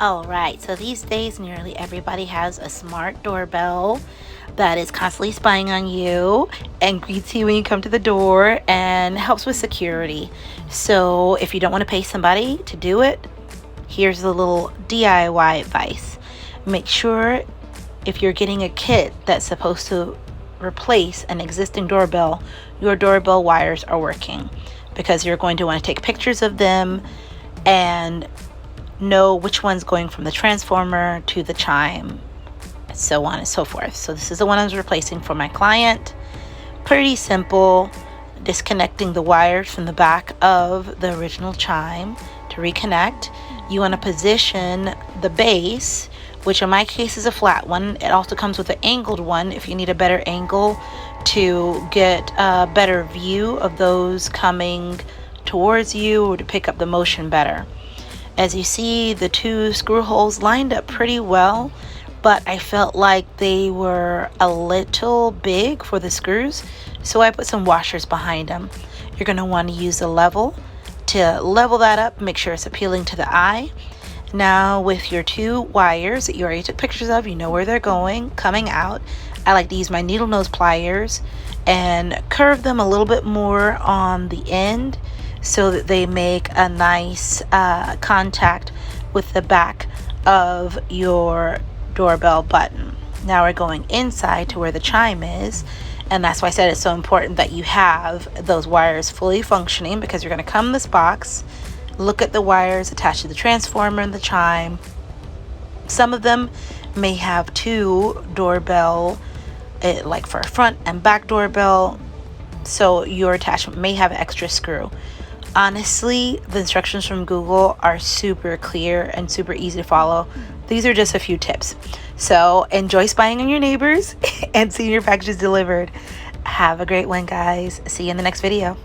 All right, so these days nearly everybody has a smart doorbell that is constantly spying on you and greets you when you come to the door and helps with security. So if you don't want to pay somebody to do it, here's a little DIY advice. Make sure if you're getting a kit that's supposed to replace an existing doorbell, your doorbell wires are working, because you're going to want to take pictures of them and know which one's going from the transformer to the chime, so on and so forth. So this is the one I was replacing for my client. Pretty simple. Disconnecting the wires from the back of the original chime to reconnect. You want to position the base, which in my case is a flat one. It also comes with an angled one if you need a better angle to get a better view of those coming towards you or to pick up the motion better. As you see, the two screw holes lined up pretty well, but I felt like they were a little big for the screws, so I put some washers behind them. You're going to want to use a level to level that up, make sure it's appealing to the eye. Now with your two wires that you already took pictures of, you know where they're going, coming out, I like to use my needle nose pliers and curve them a little bit more on the end so that they make a nice contact with the back of your doorbell button. Now we're going inside to where the chime is, and that's why I said it's so important that you have those wires fully functioning, because you're going to come in this box, look at the wires attached to the transformer and the chime. Some of them may have two doorbell, like for a front and back doorbell, so your attachment may have an extra screw. Honestly, the instructions from Google are super clear and super easy to follow. These are just a few tips. So enjoy spying on your neighbors and seeing your packages delivered. Have a great one, guys. See you in the next video.